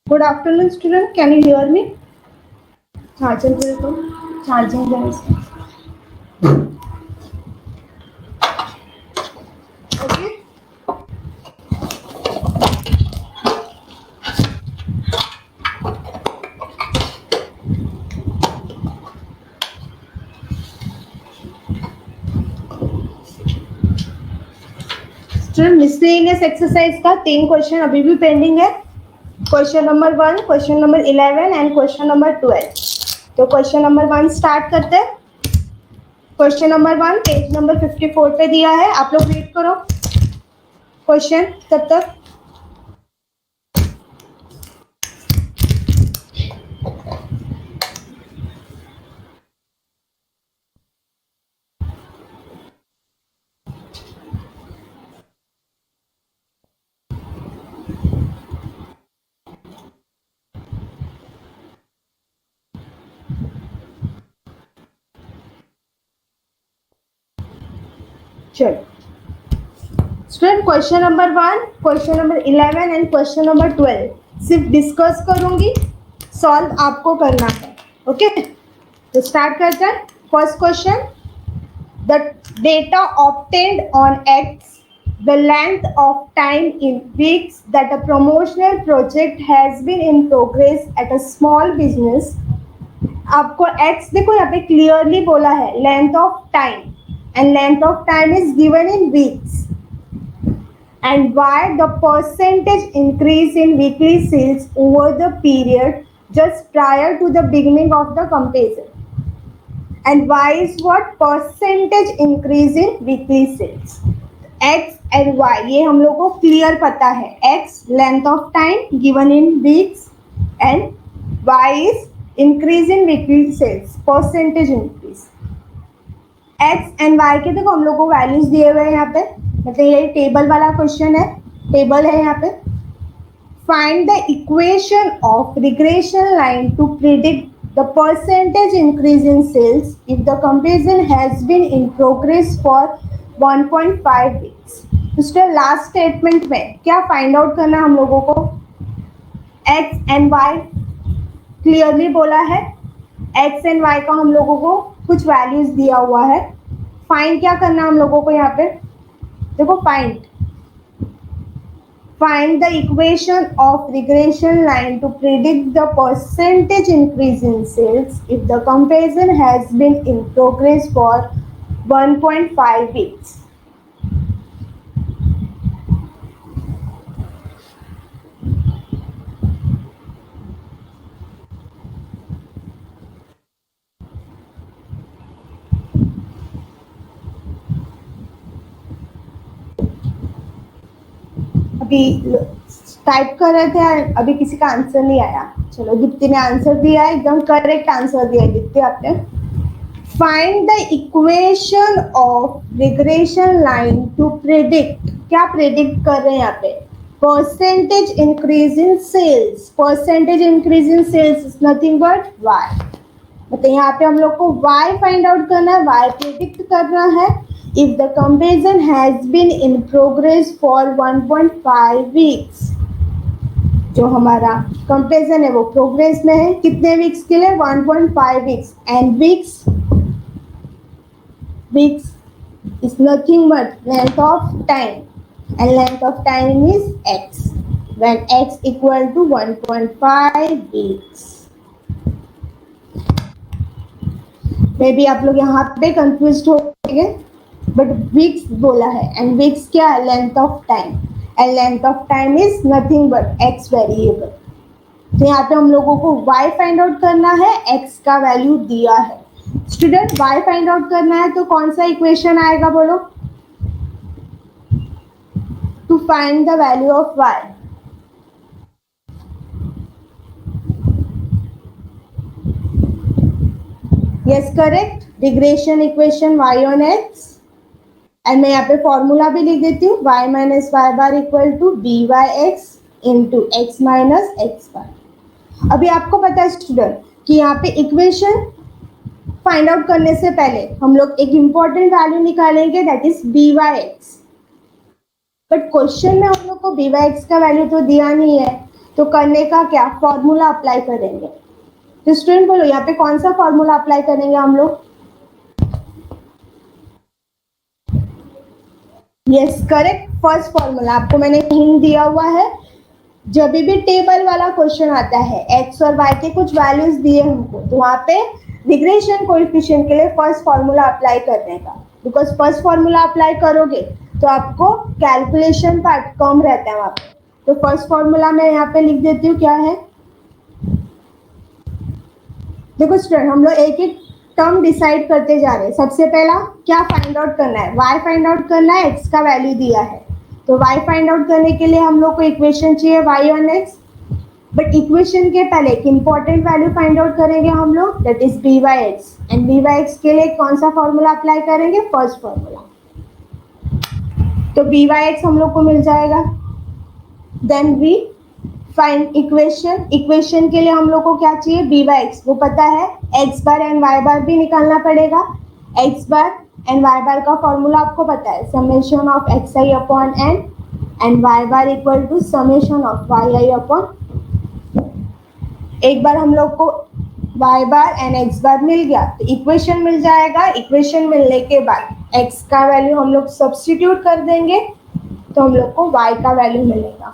Good afternoon, student. Can you hear me? Charger को charging है इसका. Okay. Student, miscellaneous exercise का 3 question अभी भी पेंडिंग है. Question number 1, question number 11 and question number 12. तो क्वेश्चन नंबर 1 स्टार्ट करते हैं. क्वेश्चन नंबर 1 पेज नंबर 54 पे दिया है. आप लोग रीड करो क्वेश्चन तब तक. चलो student, question number 1, question number 11 and question number 12 सिर्फ डिस्कस करूंगी, सॉल्व आपको करना है. ओके, तो स्टार्ट करते हैं. First question, the data obtained on x, the length of time in weeks that a promotional project has been in progress at a small business. आपको x देखो यहाँ पे क्लियरली बोला है length of time, and length of time is given in weeks, and y the percentage increase in weekly sales over the period just prior to the beginning of the comparison, and y is what percentage increase in weekly sales. x and y ये हम लोग को clear पता है. x length of time given in weeks and y is increase in weekly sales, percentage increase. X and y के देखो हम लोग को वैल्यूज दिए हुए हैं यहाँ पे, मतलब ये टेबल वाला क्वेश्चन है, टेबल है यहाँ पे. Find the equation of regression line to predict the percentage increase in sales if the comparison has been in progress for 1.5 weeks. उसके लास्ट स्टेटमेंट में क्या फाइंड आउट करना हम लोगों को, एक्स एंड वाई क्लियरली बोला है. एक्स एंड वाई का हम लोगों को कुछ वैल्यूज दिया हुआ है. फाइंड क्या करना हम लोगों को यहाँ पे देखो, find the equation of regression line to predict the percentage increase in sales if the comparison has been in progress for 1.5 weeks. अभी टाइप कर रहे थे, अभी किसी का आंसर नहीं आया. चलो, दीप्ति ने आंसर दिया है, एकदम करेक्ट आंसर दिया है दीप्ति आपने. Find the equation of regression line to predict, क्या प्रेडिक्ट कर रहे हैं यहाँ पे, percentage increase in sales. Percentage increase in sales is nothing but y. मतलब यहाँ पे हम लोग को वाई फाइंड आउट करना है, वाई प्रेडिक्ट करना है. if the comparison has been in progress for 1.5 weeks, जो हमारा कंपेरिजन है वो प्रोग्रेस में है. कितने वीक्स के लिए, 1.5 weeks. And weeks is nothing but length of time, and length of time is x when x equal to 1.5 weeks. May be आप लोग यहाँ पे कंफ्यूज हो गए, बट वीक्स बोला है, एंड वीक्स क्या है, length of time, and length of time is nothing but x variable. तो यहाँ पे हम लोगों को y फाइंड आउट करना है, x का वैल्यू दिया है. स्टूडेंट, y फाइंड आउट करना है तो कौन सा इक्वेशन आएगा बोलो, to find the value of y. Yes, correct. Regression equation y on x, and मैं यहाँ पे फॉर्मूला भी लिख देती हूँ, y minus y bar equal to d y x into x minus x bar. अभी आपको पता है स्टूडेंट कि यहाँ पे इक्वेशन फाइंड आउट करने से पहले हम लोग एक इम्पॉर्टेंट वैल्यू निकालेंगे, that is b y x. But question में हम लोग को बी वाई एक्स का वैल्यू तो दिया नहीं है, तो करने का क्या, फॉर्मूला अप्लाई करेंगे। तो स्टूडेंट बोलो यहाँ पे कौन सा फॉर्मूला अप्लाई करेंगे हम लोग। यस करेक्ट, फर्स्ट फॉर्मूला आपको मैंने हिंट दिया हुआ है। जब भी टेबल वाला क्वेश्चन आता है, एक्स और वाई के कुछ वैल्यूज दिए हमको, तो वहां पे रिग्रेशन कोएफिशिएंट के लिए फर्स्ट फॉर्मूला अप्लाई करने का, बिकॉज फर्स्ट फॉर्मूला अप्लाई करोगे तो आपको कैलकुलेशन पार्ट कम रहता है वहां पे। तो फर्स्ट फॉर्मूला मैं यहाँ पे लिख देती हूँ, क्या है। देखो स्टूडेंट, हम लोग एक एक टर्म डिसाइड करते जा रहे हैं। सबसे पहला क्या फाइंड आउट करना है, वाई फाइंड आउट करना है, एक्स का वैल्यू दिया है। तो वाई फाइंड आउट करने के लिए हम लोग को इक्वेशन चाहिए y on x, but equation के पहले एक इंपॉर्टेंट वैल्यू फाइंड आउट करेंगे हम लोग, that is b y x. And b y x के लिए कौन सा फॉर्मूला अप्लाई करेंगे, फर्स्ट फॉर्मूला। तो बी वाई एक्स हम लोग को मिल जाएगा। Then we find equation, equation के लिए हम लोग को क्या चाहिए, बी वाई एक्स, वो पता है। X bar and y bar भी निकालना पड़ेगा। X bar and y bar का फॉर्मूला आपको पता है, summation of x i upon n, and y bar equal to summation of y i upon. एक बार हम लोग को y bar and x bar मिल गया तो इक्वेशन मिल जाएगा। इक्वेशन मिलने के बाद x का वैल्यू हम लोग सब्स्टिट्यूट कर देंगे, तो हम लोग को y का वैल्यू मिलेगा।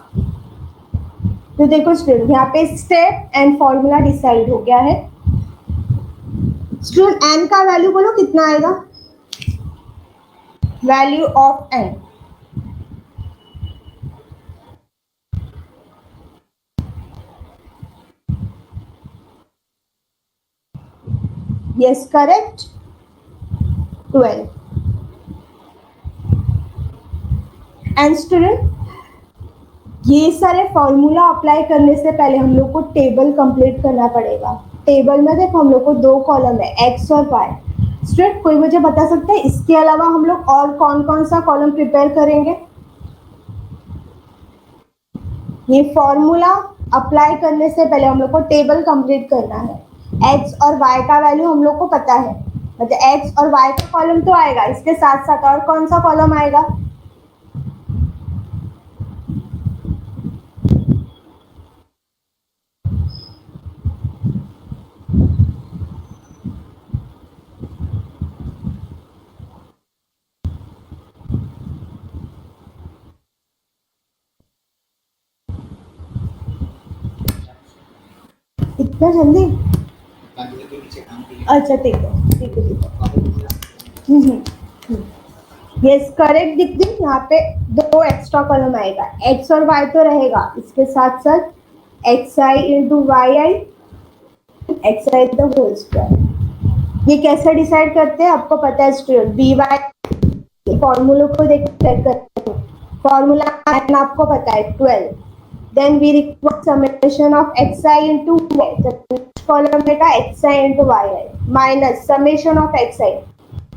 तो देखो स्टूडेंट, यहाँ पे स्टेप एंड फॉर्मूला डिसाइड हो गया है। स्टूडेंट n का वैल्यू बोलो कितना आएगा, value of n। Yes correct, 12। And student, ये सारे फॉर्मूला अप्लाई करने से पहले हम लोग को टेबल कंप्लीट करना पड़ेगा। टेबल में देखो हम लोग को दो कॉलम है, एक्स और वाई। स्टूडेंट कोई मुझे बता सकता है इसके अलावा हम लोग और कौन कौन सा कॉलम प्रिपेयर करेंगे। ये फॉर्मूला अप्लाई करने से पहले हम लोग को टेबल कंप्लीट करना है। एक्स और वाई का वैल्यू हम लोग को पता है, मतलब एक्स और वाई का कॉलम तो आएगा, इसके साथ साथ और कौन सा कॉलम आएगा, इतना जल्दी। अच्छा ठीक है, ठीक है, ठीक है। यस करेक्ट दिख दी। यहाँ पे दो एक्स्ट्रा कॉलम आएगा, एक्स और वाई तो रहेगा, इसके साथ साथ x i into y i, x i the whole square. ये कैसे डिसाइड करते हैं आपको पता है स्टूडेंट, बी वाई फॉर्मूला को देख करते हैं। फॉर्मूला आपको पता है 12। Then we require summation of x i into y, column रहेगा x i into y i minus summation of x i.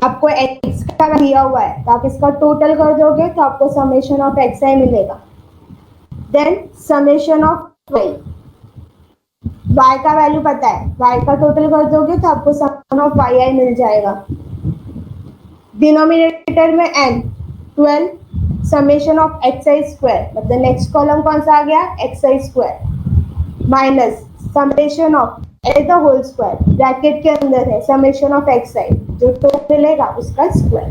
आपको एक्स का दिया हुआ है तो आप इसका टोटल कर दोगे तो आपको समेशन ऑफ एक्स आई मिलेगा। Then summation of y, y का वैल्यू पता है, वाई का टोटल कर दोगे तो आपको समेशन ऑफ वाई आई मिल जाएगा। डिनोमिनेटर में n, 12 summation of x i square, मतलब नेक्स्ट कॉलम कौन सा आ गया, x i square minus summation of a the whole square, bracket के अंदर है समेशन ऑफ एक्स आई, जो टोटल मिलेगा उसका स्क्वायर।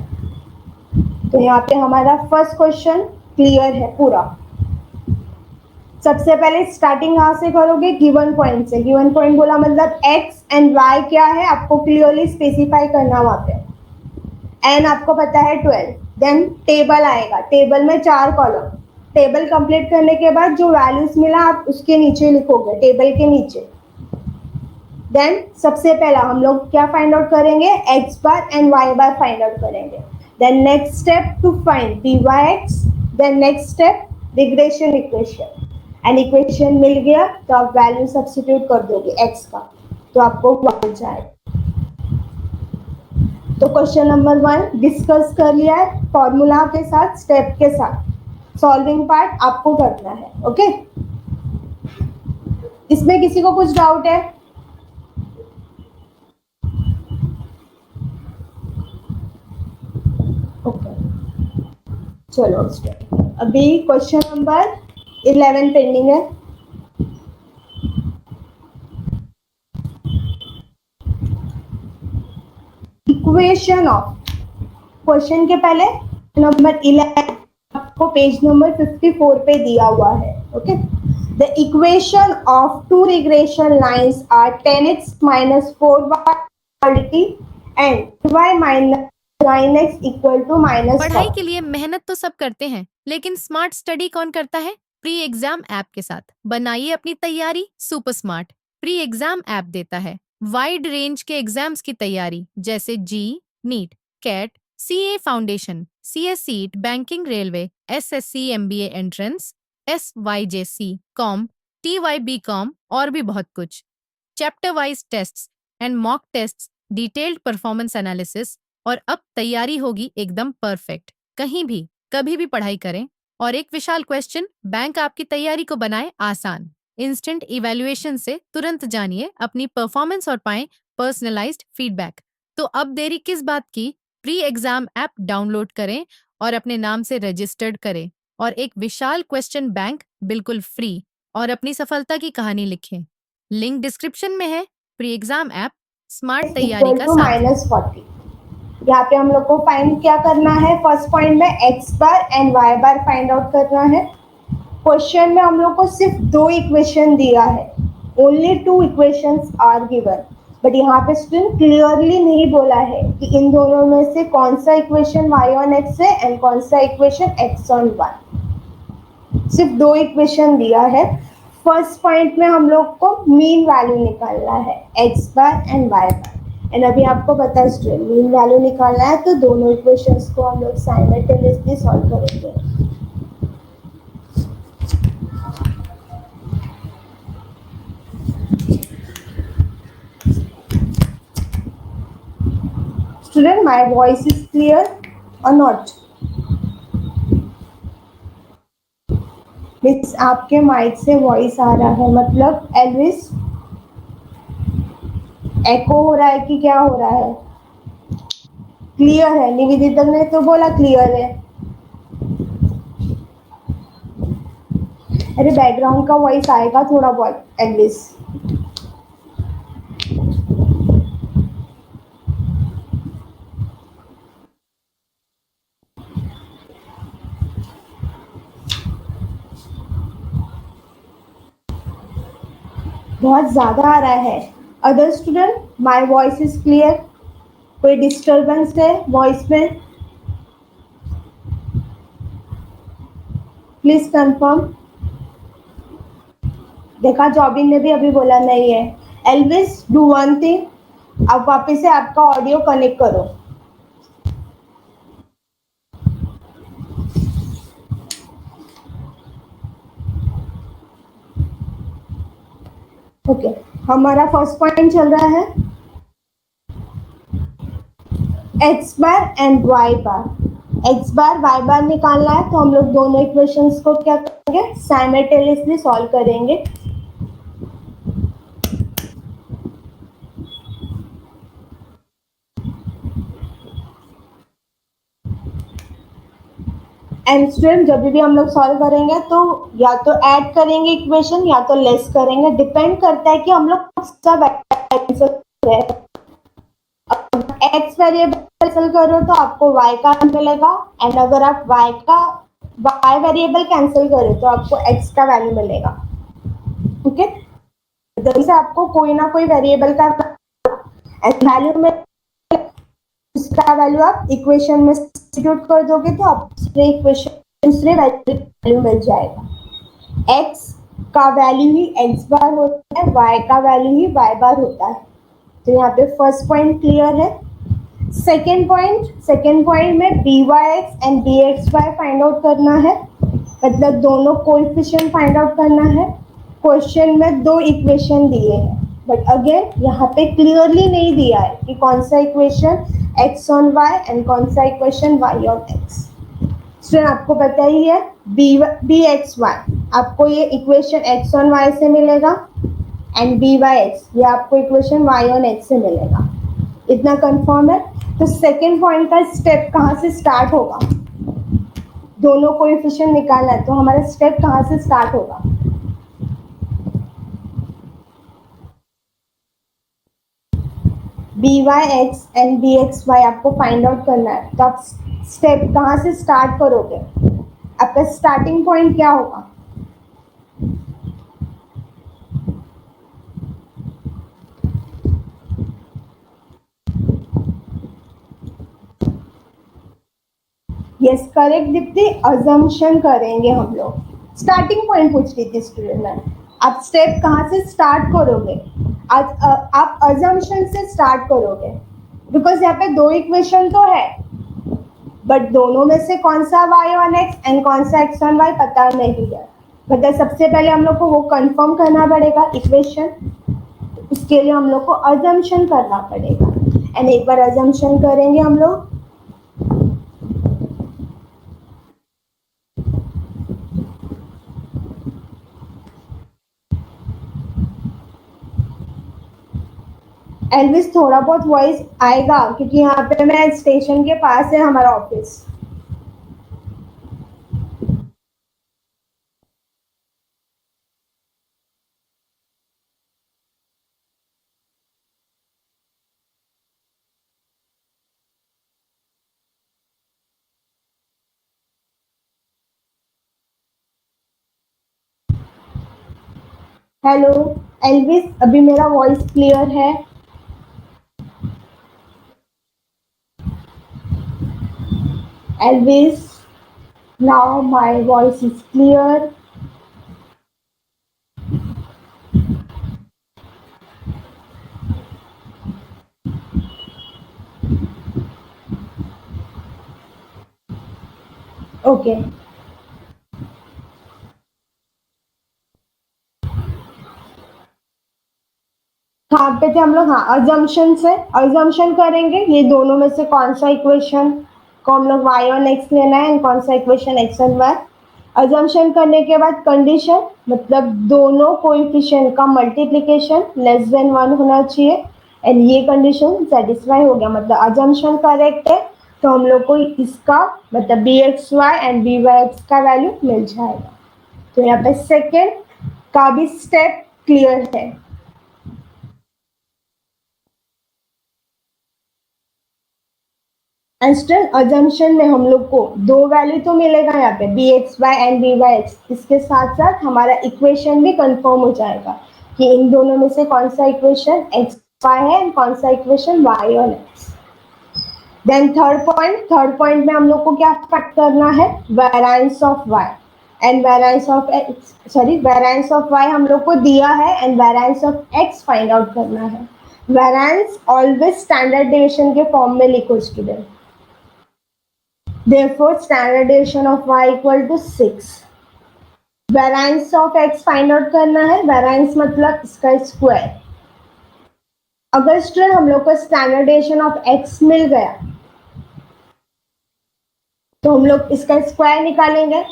तो यहाँ पे हमारा फर्स्ट क्वेश्चन क्लियर है पूरा। सबसे पहले स्टार्टिंग कहाँ से करोगे, गिवन पॉइंट से। गिवन पॉइंट बोला मतलब एक्स एंड वाई क्या है आपको क्लियरली स्पेसिफाई करना वहां पे। एन आपको पता है 12। देन टेबल आएगा, टेबल में 4 कॉलम। टेबल कंप्लीट करने के बाद जो वैल्यूज मिला आप उसके नीचे लिखोगे, टेबल के नीचे। देन सबसे पहला हम लोग क्या फाइंड आउट करेंगे, x bar and y bar find out करेंगे। Then next step to find b y x. Then next step regression equation, and equation मिल गया तो आप वैल्यू सब्स्टिट्यूट कर दोगे एक्स का, तो आपको मिल जाएगा। तो क्वेश्चन नंबर 1 डिस्कस कर लिया है, फॉर्मूला के साथ, स्टेप के साथ। सॉल्विंग पार्ट आपको करना है, ओके। इसमें किसी को कुछ डाउट है? ओके चलो अभी क्वेश्चन नंबर 11 पेंडिंग है। इक्वेशन ऑफ, क्वेश्चन के पहले नंबर 11 आपको पेज नंबर 54 पे दिया हुआ है. Okay, the equation of two regression lines are 10x minus 4y quality and y minus 9x equal to minus पढ़ाई 4. के लिए मेहनत तो सब करते हैं, लेकिन स्मार्ट स्टडी कौन करता है? प्री एग्जाम ऐप के साथ बनाइए अपनी तैयारी super smart. Pre exam app देता है वाइड रेंज के एग्जाम्स की तैयारी, जैसे JEE, NEET, CAT, CA foundation, CS CET, banking, railway, SSC, MBA entrance, SYJC, com, TYB com और भी बहुत कुछ. Chapter wise tests and mock tests, detailed performance analysis, और अब तैयारी होगी एकदम परफेक्ट. कहीं भी कभी भी पढ़ाई करें और एक विशाल क्वेश्चन बैंक आपकी तैयारी को बनाए आसान. इंस्टेंट इवैल्यूएशन से तुरंत जानिए अपनी परफॉर्मेंस और पाएं पर्सनलाइज्ड फीडबैक. तो अब देरी किस बात की? प्री एग्जाम ऐप डाउनलोड करें और अपने नाम से रजिस्टर्ड करें और एक विशाल क्वेश्चन बैंक बिल्कुल फ्री और अपनी सफलता की कहानी लिखें. लिंक डिस्क्रिप्शन में है. प्री एग्जाम ऐप स्मार्ट तैयारी इक्वल का टू साथी. माइनस 40. यहाँ पे हम लोग को फाइंड क्या करना है? फर्स्ट पॉइंट में x bar and y bar find out करना है. क्वेश्चन में हम लोग को सिर्फ 2 इक्वेशन दिया है, only 2 equations are given, but यहाँ पे स्टूडेंट क्लियरली नहीं बोला है कि इन दोनों में से कौन सा इक्वेशन y ऑन x है एंड कौन सा इक्वेशन x ऑन y. सिर्फ 2 इक्वेशन दिया है. फर्स्ट पॉइंट में हम लोग को मीन वैल्यू निकालना है, x bar and y bar. And अभी आपको पता है स्टूडेंट, मीन वैल्यू निकालना है तो दोनों इक्वेशंस को हम लोग साइमल्टेनियसली सॉल्व करेंगे. Student, my voice is clear और नॉट? मीन्स आपके माइक से वॉइस आ रहा है, मतलब एल्विस एको हो रहा है कि क्या हो रहा है? क्लियर है? निवेदिता ने तो बोला क्लियर है. अरे बैकग्राउंड का वॉइस आएगा थोड़ा बहुत एल्विस. बहुत ज़्यादा आ रहा है. Other student, my voice is clear? कोई डिस्टर्बेंस है वॉइस में? Please confirm. देखा, जॉबिन ने भी अभी बोला नहीं है. एल्विस, डू वन थिंग, आप वापस से आपका ऑडियो कनेक्ट करो. ओके, हमारा फर्स्ट पॉइंट चल रहा है x bar and y bar. X bar y bar निकालना है तो हम लोग दोनों इक्वेशंस को क्या करेंगे? साइमल्टेनियसली सॉल्व करेंगे. एंड स्टूडेंट, जब भी हम लोग सॉल्व करेंगे तो या तो ऐड करेंगे इक्वेशन या तो लेस करेंगे, डिपेंड करता है कि हम लोग सब एक्स वेरिएबल कैंसिल करो तो आपको y का मिलेगा, एंड अगर आप y वेरिएबल कैंसिल करो तो आपको x का वैल्यू मिलेगा. ओके, जैसे आपको कोई ना कोई वेरिएबल का वैल्यू में, उसका वैल्यू आप इक्वेशन में सब्स्टिट्यूट कर दोगे तो आप दूसरे वैल्यू मिल जाएगा. x का वैल्यू ही x बार होता है, y का वैल्यू ही y बार होता है. तो यहाँ पे फर्स्ट पॉइंट क्लियर है. सेकेंड पॉइंट में by(x) and dxy find out करना है, मतलब दोनों कोएफिशिएंट फाइंड आउट करना है. क्वेश्चन में 2 इक्वेशन दिए हैं, बट अगेन यहाँ पे क्लियरली नहीं दिया है कि कौन सा equation x on y and कौन सा equation y on x. Student, आपको पता ही है bxy, आपको ये इक्वेशन x ऑन y से मिलेगा, एंड by(x) ये आपको इक्वेशन y ऑन x से मिलेगा. इतना कंफर्म है? तो सेकेंड पॉइंट का स्टेप कहाँ से स्टार्ट होगा? दोनों कोएफिशिएंट निकालना है तो हमारा स्टेप कहाँ से स्टार्ट होगा? B y x and b x y आपको फाइंड आउट करना है, तो आप स्टेप कहाँ से स्टार्ट करोगे? आपका स्टार्टिंग पॉइंट क्या होगा? यस करेक्ट दीप्ति, अजम्पशन करेंगे हम लोग। स्टार्टिंग पॉइंट पूछ रही थी स्टूडेंट ने, आप स्टेप कहाँ से स्टार्ट करोगे? आप अजम्पशन से स्टार्ट करोगे, बिकॉज यहाँ पे दो इक्वेशन तो है, बट दोनों में से कौन सा y1x एंड कौन सा x1y पता नहीं है। मतलब सबसे पहले हम लोग को वो कंफर्म करना पड़ेगा इक्वेशन, उसके लिए हम लोग को अजम्पशन करना पड़ेगा। एंड एक बार अजम्पशन करेंगे हम लोग, एल्विस थोड़ा बहुत वॉइस आएगा क्योंकि यहाँ पे मैं स्टेशन के पास है हमारा ऑफिस। हेलो एल्विस, अभी मेरा वॉइस क्लियर है? Elvis, now my voice is clear. Okay, कहाँ पे थे हम लोग? हाँ, अजम्पशन से अजम्पशन करेंगे ये दोनों में से कौन सा इक्वेशन को हम लोग y1 x लेना है एंड कौन सा इक्वेशन x1 y। अजम्पशन करने के बाद कंडीशन, मतलब दोनों कोएफिशिएंट का मल्टीप्लिकेशन लेस देन 1 होना चाहिए, एंड ये कंडीशन सेटिस्फाई हो गया, मतलब अजम्पशन करेक्ट है, तो हम लोग को इसका मतलब b x y and b y x का वैल्यू मिल जाएगा। तो यहाँ पे सेकेंड का भी स्टेप क्लियर है। इंस्टेंट अजम्पशन में हम लोग को दो वैल्यू तो मिलेगा यहाँ पे b x y and b y x, इसके साथ साथ हमारा इक्वेशन भी कंफर्म हो जाएगा कि इन दोनों में से कौन सा इक्वेशन एक्स वाई है एंड कौन सा इक्वेशन वाई और एक्स। देन थर्ड पॉइंट में हम लोग को क्या फैक्ट करना है? Variance of y and variance of x, sorry variance of y हम लोग को दिया है and variance of x find out करना है। वेरिएंस ऑलवेज स्टैंडर्ड डेविएशन के फॉर्म में लिखो student. Therefore, standard deviation of y equal to 6. Variance of x find out करना है, वेरिएंस मतलब इसका स्क्वायर। अगर स्टूडेंट हम लोग को स्टैंडर्ड डेविएशन ऑफ x मिल गया तो हम लोग इसका स्क्वायर निकालेंगे,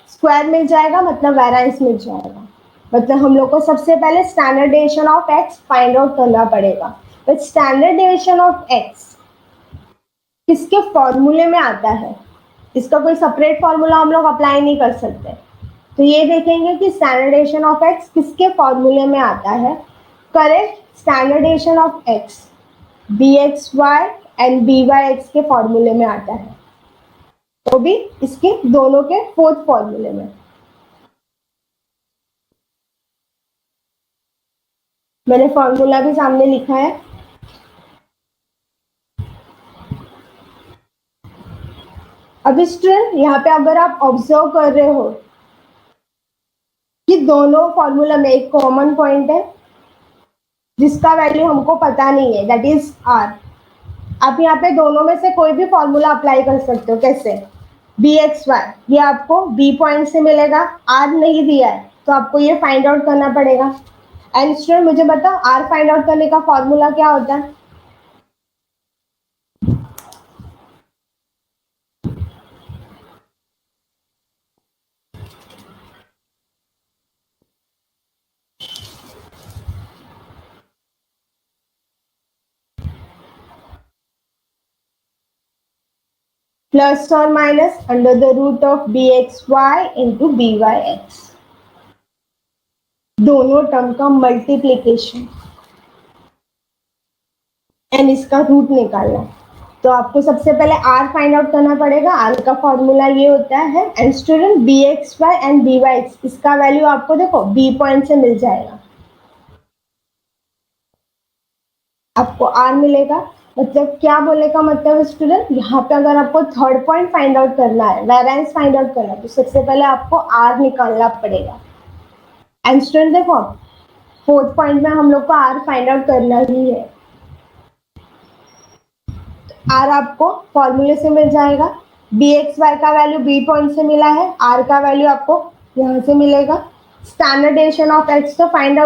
स्क्वायर मिल जाएगा मतलब वेरिएंस मिल जाएगा। मतलब हम लोग को सबसे पहले standard deviation of x find out करना पड़ेगा। But standard deviation of x किसके फॉर्मूले में आता है? इसका कोई सेपरेट फॉर्मूला हम लोग अप्लाई नहीं कर सकते, तो ये देखेंगे कि स्टैंडर्ड डेविएशन ऑफ x किसके फॉर्मूले में आता है। Correct, standard deviation of x b x y and b y x के फॉर्मूले में आता है, तो भी इसके दोनों के फोर्थ फॉर्मूले में। मैंने फॉर्मूला भी सामने लिखा है। अब स्टूडेंट यहाँ पे अगर आप ऑब्जर्व कर रहे हो कि दोनों फॉर्मूला में एक कॉमन पॉइंट है जिसका वैल्यू हमको पता नहीं है, दैट इज आर। आप यहाँ पे दोनों में से कोई भी फॉर्मूला अप्लाई कर सकते हो। कैसे? बी एक्स वाई, ये आपको बी पॉइंट से मिलेगा, आर नहीं दिया है तो आपको ये फाइंड आउट करना पड़ेगा। एंड स्टूडेंट मुझे बताओ आर फाइंड आउट करने का फॉर्मूला क्या होता है? प्लस और minus under the root of b x y into b y x, दोनों टर्म का मल्टीप्लीकेशन। एंड इसका रूट निकालना है। तो आपको सबसे पहले आर फाइंड आउट करना पड़ेगा। आर का फॉर्मूला ये होता है and student b x y and b y x, इसका वैल्यू आपको देखो बी पॉइंट से मिल जाएगा, आपको आर मिलेगा। मतलब क्या बोलने का मतलब स्टूडेंट, यहाँ पे अगर आपको थर्ड पॉइंट फाइंड आउट करना है, वेरिएंस फाइंड आउट करना है, तो सबसे पहले आपको आर निकालना पड़ेगा। एंड स्टूडेंट देखो फोर्थ पॉइंट में हम लोग को आर फाइंड आउट करना ही है। आर आपको फॉर्मूले से मिल जाएगा, बी एक्स वाई का वैल्यू बी पॉइंट से मिला है, आर का वैल्यू आपको यहाँ से मिलेगा। स्टैंडर्ड डेविएशन ऑफ एक्स तो फाइंड आउट